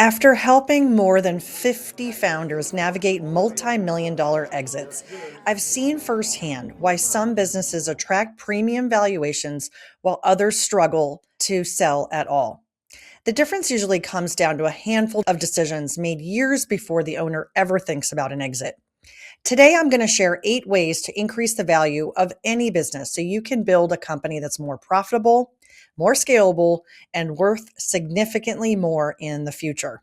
After helping more than 50 founders navigate multi-million dollar exits, I've seen firsthand why some businesses attract premium valuations while others struggle to sell at all. The difference usually comes down to a handful of decisions made years before the owner ever thinks about an exit. Today, I'm going to share 8 ways to increase the value of any business so you can build a company that's more profitable, more scalable, and worth significantly more in the future.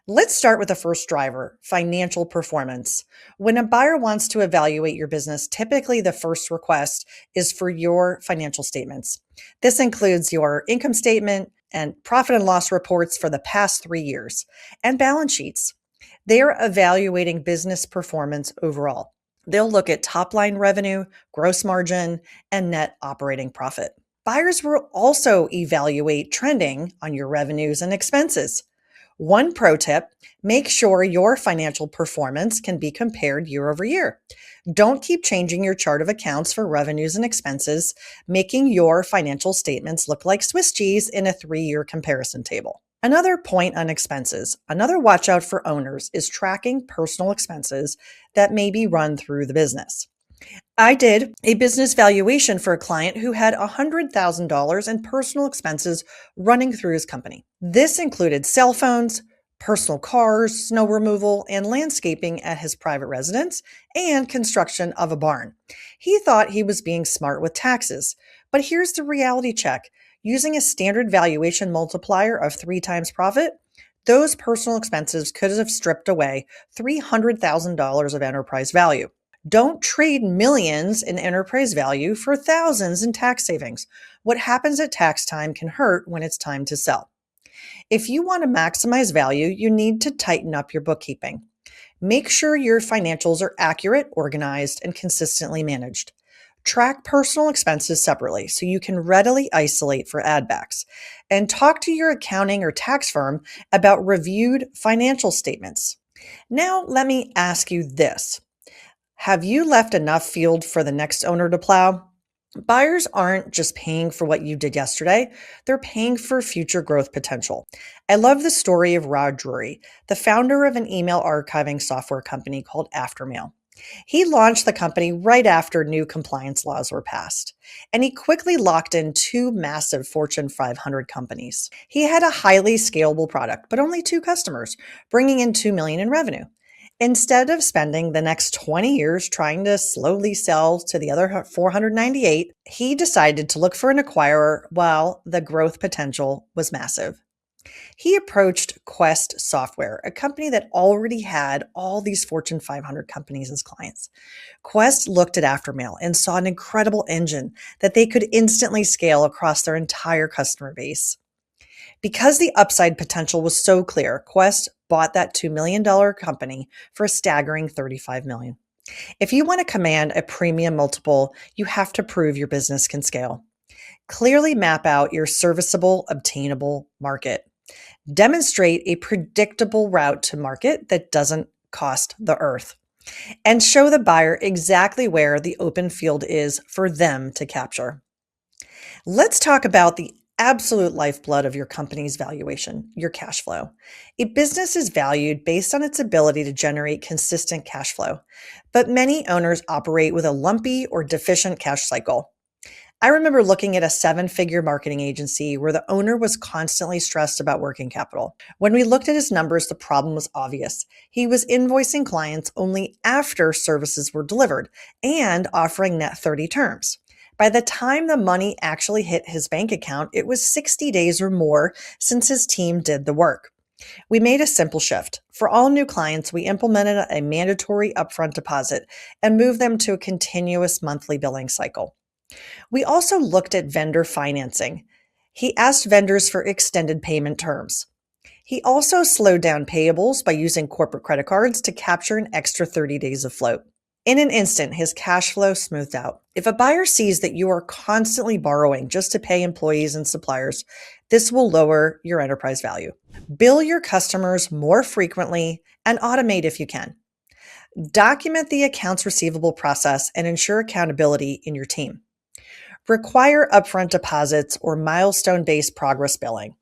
Let's start with the first driver, financial performance. When a buyer wants to evaluate your business, typically the first request is for your financial statements. This includes your income statement and profit and loss reports for the past 3 years and balance sheets. They are evaluating business performance overall. They'll look at top line revenue, gross margin, and net operating profit. Buyers will also evaluate trending on your revenues and expenses. One pro tip, make sure your financial performance can be compared year over year. Don't keep changing your chart of accounts for revenues and expenses, making your financial statements look like Swiss cheese in a 3-year comparison table. Another point on expenses. Another watch out for owners is tracking personal expenses that may be run through the business. I did a business valuation for a client who had $100,000 in personal expenses running through his company. This included cell phones, personal cars, snow removal, and landscaping at his private residence, and construction of a barn. He thought he was being smart with taxes, but here's the reality check. Using a standard valuation multiplier of 3 times profit, those personal expenses could have stripped away $300,000 of enterprise value. Don't trade millions in enterprise value for thousands in tax savings. What happens at tax time can hurt when it's time to sell. If you want to maximize value, you need to tighten up your bookkeeping. Make sure your financials are accurate, organized, and consistently managed. Track personal expenses separately so you can readily isolate for add backs. And talk to your accounting or tax firm about reviewed financial statements. Now, let me ask you this. Have you left enough field for the next owner to plow? Buyers aren't just paying for what you did yesterday, they're paying for future growth potential. I love the story of Rod Drury, the founder of an email archiving software company called Aftermail. He launched the company right after new compliance laws were passed, and he quickly locked in 2 massive Fortune 500 companies. He had a highly scalable product, but only 2 customers, bringing in $2 million in revenue. Instead of spending the next 20 years trying to slowly sell to the other 498, he decided to look for an acquirer while the growth potential was massive. He approached Quest Software, a company that already had all these Fortune 500 companies as clients. Quest looked at Aftermail and saw an incredible engine that they could instantly scale across their entire customer base. Because the upside potential was so clear, Quest bought that $2 million company for a staggering $35 million. If you want to command a premium multiple, you have to prove your business can scale. Clearly map out your serviceable, obtainable market. Demonstrate a predictable route to market that doesn't cost the earth. And show the buyer exactly where the open field is for them to capture. Let's talk about the absolute lifeblood of your company's valuation, your cash flow. A business is valued based on its ability to generate consistent cash flow, but many owners operate with a lumpy or deficient cash cycle. I remember looking at a 7-figure marketing agency where the owner was constantly stressed about working capital. When we looked at his numbers, the problem was obvious. He was invoicing clients only after services were delivered and offering net 30 terms. By the time the money actually hit his bank account, it was 60 days or more since his team did the work. We made a simple shift. For all new clients, we implemented a mandatory upfront deposit and moved them to a continuous monthly billing cycle. We also looked at vendor financing. He asked vendors for extended payment terms. He also slowed down payables by using corporate credit cards to capture an extra 30 days of float. In an instant, his cash flow smoothed out. If a buyer sees that you are constantly borrowing just to pay employees and suppliers, this will lower your enterprise value. Bill your customers more frequently and automate if you can. Document the accounts receivable process and ensure accountability in your team. Require upfront deposits or milestone-based progress billing.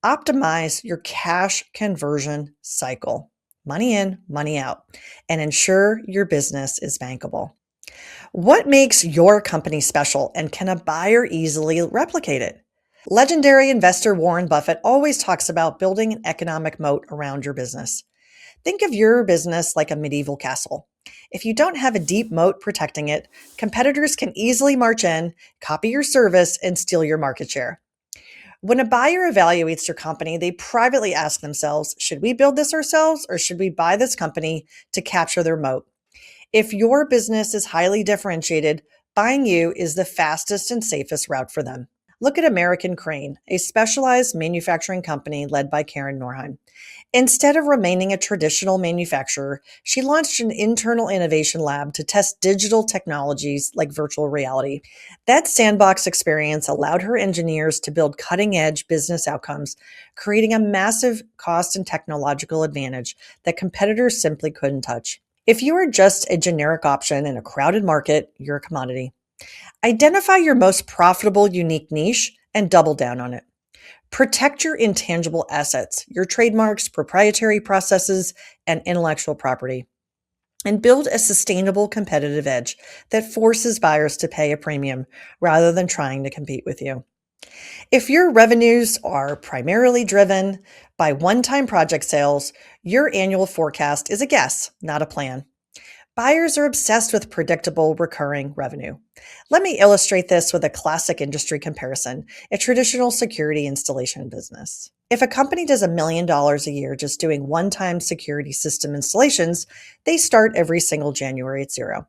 Optimize your cash conversion cycle, money in, money out, and ensure your business is bankable. What makes your company special, and can a buyer easily replicate it? Legendary investor Warren Buffett always talks about building an economic moat around your business. Think of your business like a medieval castle. If you don't have a deep moat protecting it, competitors can easily march in, copy your service, and steal your market share. When a buyer evaluates your company, they privately ask themselves, should we build this ourselves or should we buy this company to capture their moat? If your business is highly differentiated, buying you is the fastest and safest route for them. Look at American Crane, a specialized manufacturing company led by Karen Norheim. Instead of remaining a traditional manufacturer, she launched an internal innovation lab to test digital technologies like virtual reality. That sandbox experience allowed her engineers to build cutting edge business outcomes, creating a massive cost and technological advantage that competitors simply couldn't touch. If you are just a generic option in a crowded market, you're a commodity. Identify your most profitable, unique niche and double down on it. Protect your intangible assets, your trademarks, proprietary processes, and intellectual property, and build a sustainable competitive edge that forces buyers to pay a premium rather than trying to compete with you. If your revenues are primarily driven by one-time project sales, your annual forecast is a guess, not a plan. Buyers are obsessed with predictable, recurring revenue. Let me illustrate this with a classic industry comparison, a traditional security installation business. If a company does $1 million a year just doing one-time security system installations, they start every single January at zero.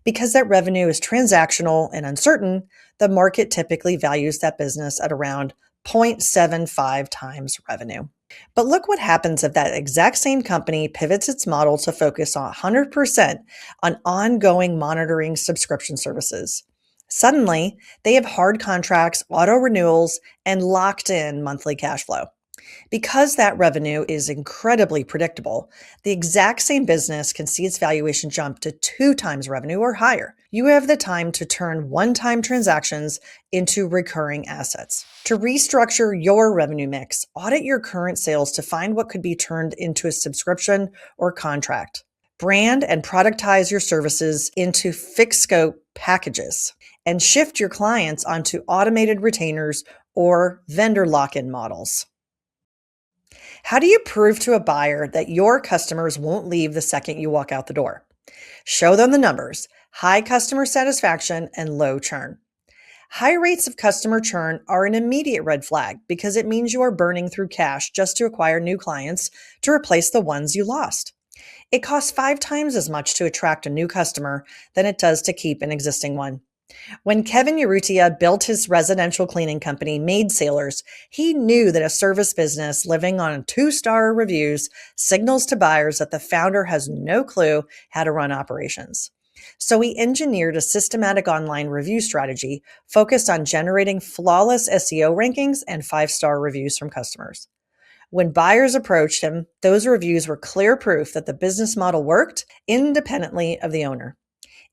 Because that revenue is transactional and uncertain, the market typically values that business at around 0.75 times revenue. But look what happens if that exact same company pivots its model to focus on 100% on ongoing monitoring subscription services. Suddenly, they have hard contracts, auto renewals, and locked in monthly cash flow. Because that revenue is incredibly predictable, the exact same business can see its valuation jump to 2 times revenue or higher. You have the time to turn one-time transactions into recurring assets. To restructure your revenue mix, audit your current sales to find what could be turned into a subscription or contract. Brand and productize your services into fixed scope packages, and shift your clients onto automated retainers or vendor lock-in models. How do you prove to a buyer that your customers won't leave the second you walk out the door? Show them the numbers: high customer satisfaction and low churn. High rates of customer churn are an immediate red flag because it means you are burning through cash just to acquire new clients to replace the ones you lost. It costs 5 times as much to attract a new customer than it does to keep an existing one. When Kevin Urrutia built his residential cleaning company, Maid Sailors, he knew that a service business living on 2-star reviews signals to buyers that the founder has no clue how to run operations. So he engineered a systematic online review strategy focused on generating flawless SEO rankings and 5-star reviews from customers. When buyers approached him, those reviews were clear proof that the business model worked independently of the owner.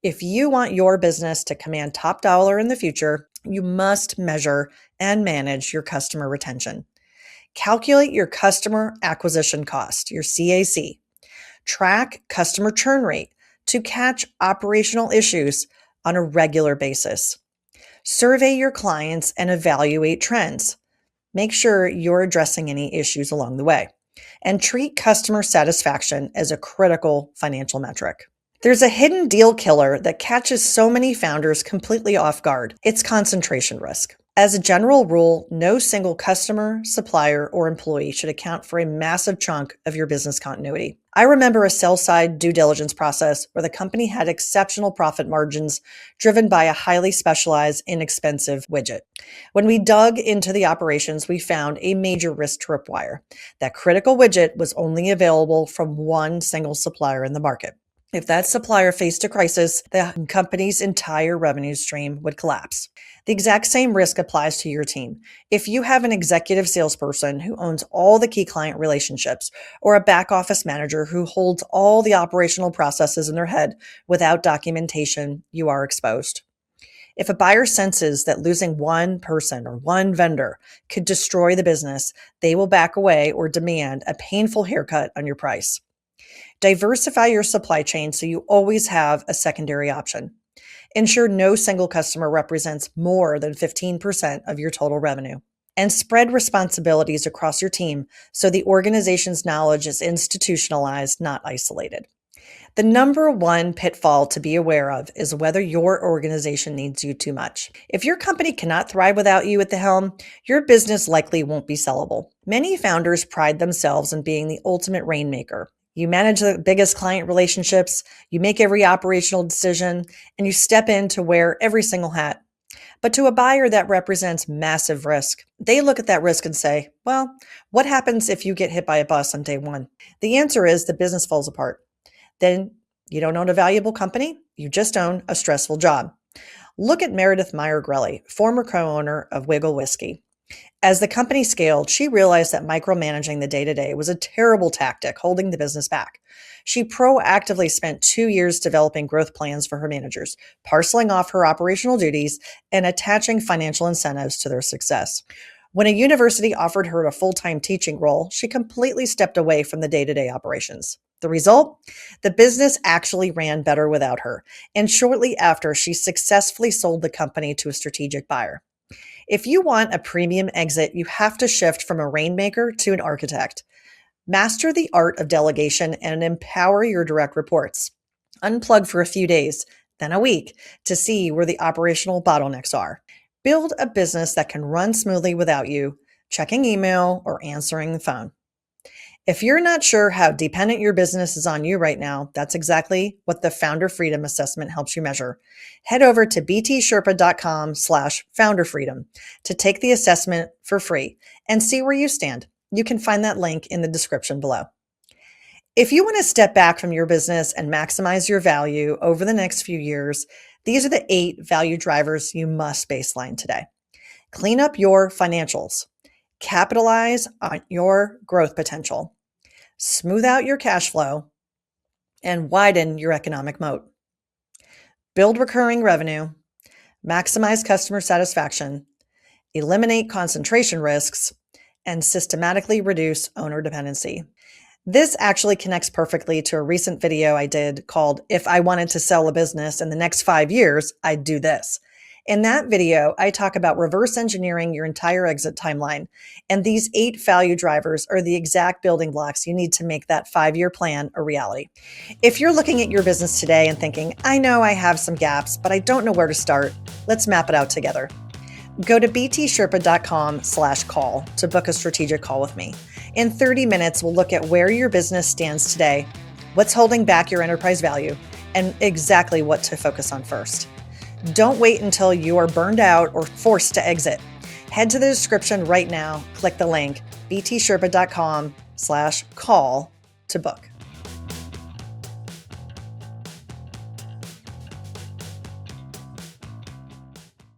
If you want your business to command top dollar in the future, you must measure and manage your customer retention. Calculate your customer acquisition cost, your CAC. Track customer churn rate to catch operational issues on a regular basis. Survey your clients and evaluate trends. Make sure you're addressing any issues along the way. And treat customer satisfaction as a critical financial metric. There's a hidden deal killer that catches so many founders completely off guard. It's concentration risk. As a general rule, no single customer, supplier, or employee should account for a massive chunk of your business continuity. I remember a sell-side due diligence process where the company had exceptional profit margins driven by a highly specialized, inexpensive widget. When we dug into the operations, we found a major risk tripwire. That critical widget was only available from one single supplier in the market. If that supplier faced a crisis, the company's entire revenue stream would collapse. The exact same risk applies to your team. If you have an executive salesperson who owns all the key client relationships, or a back office manager who holds all the operational processes in their head without documentation, you are exposed. If a buyer senses that losing one person or one vendor could destroy the business, they will back away or demand a painful haircut on your price. Diversify your supply chain so you always have a secondary option. Ensure no single customer represents more than 15% of your total revenue. And spread responsibilities across your team so the organization's knowledge is institutionalized, not isolated. The number one pitfall to be aware of is whether your organization needs you too much. If your company cannot thrive without you at the helm, your business likely won't be sellable. Many founders pride themselves in being the ultimate rainmaker. You manage the biggest client relationships, you make every operational decision, and you step in to wear every single hat. But to a buyer that represents massive risk, they look at that risk and say, well, what happens if you get hit by a bus on day one? The answer is the business falls apart. Then you don't own a valuable company, you just own a stressful job. Look at Meredith Meyer-Grelly, former co-owner of Wiggle Whiskey. As the company scaled, she realized that micromanaging the day-to-day was a terrible tactic holding the business back. She proactively spent 2 years developing growth plans for her managers, parceling off her operational duties, and attaching financial incentives to their success. When a university offered her a full-time teaching role, she completely stepped away from the day-to-day operations. The result? The business actually ran better without her, and shortly after, she successfully sold the company to a strategic buyer. If you want a premium exit, you have to shift from a rainmaker to an architect. Master the art of delegation and empower your direct reports. Unplug for a few days, then a week, to see where the operational bottlenecks are. Build a business that can run smoothly without you checking email or answering the phone. If you're not sure how dependent your business is on you right now, that's exactly what the Founder Freedom Assessment helps you measure. Head over to btsherpa.com/founderfreedom to take the assessment for free and see where you stand. You can find that link in the description below. If you want to step back from your business and maximize your value over the next few years, these are the 8 value drivers you must baseline today. Clean up your financials. Capitalize on your growth potential, smooth out your cash flow, and widen your economic moat. Build recurring revenue, maximize customer satisfaction, eliminate concentration risks, and systematically reduce owner dependency. This actually connects perfectly to a recent video I did called "If I Wanted to Sell a Business in the Next 5 Years, I'd Do This." In that video, I talk about reverse engineering your entire exit timeline, and these 8 value drivers are the exact building blocks you need to make that 5-year plan a reality. If you're looking at your business today and thinking, I know I have some gaps, but I don't know where to start, let's map it out together. Go to btsherpa.com/call to book a strategic call with me. In 30 minutes, we'll look at where your business stands today, what's holding back your enterprise value, and exactly what to focus on first. Don't wait until you are burned out or forced to exit. Head to the description right now, click the link, btsherpa.com/call to book.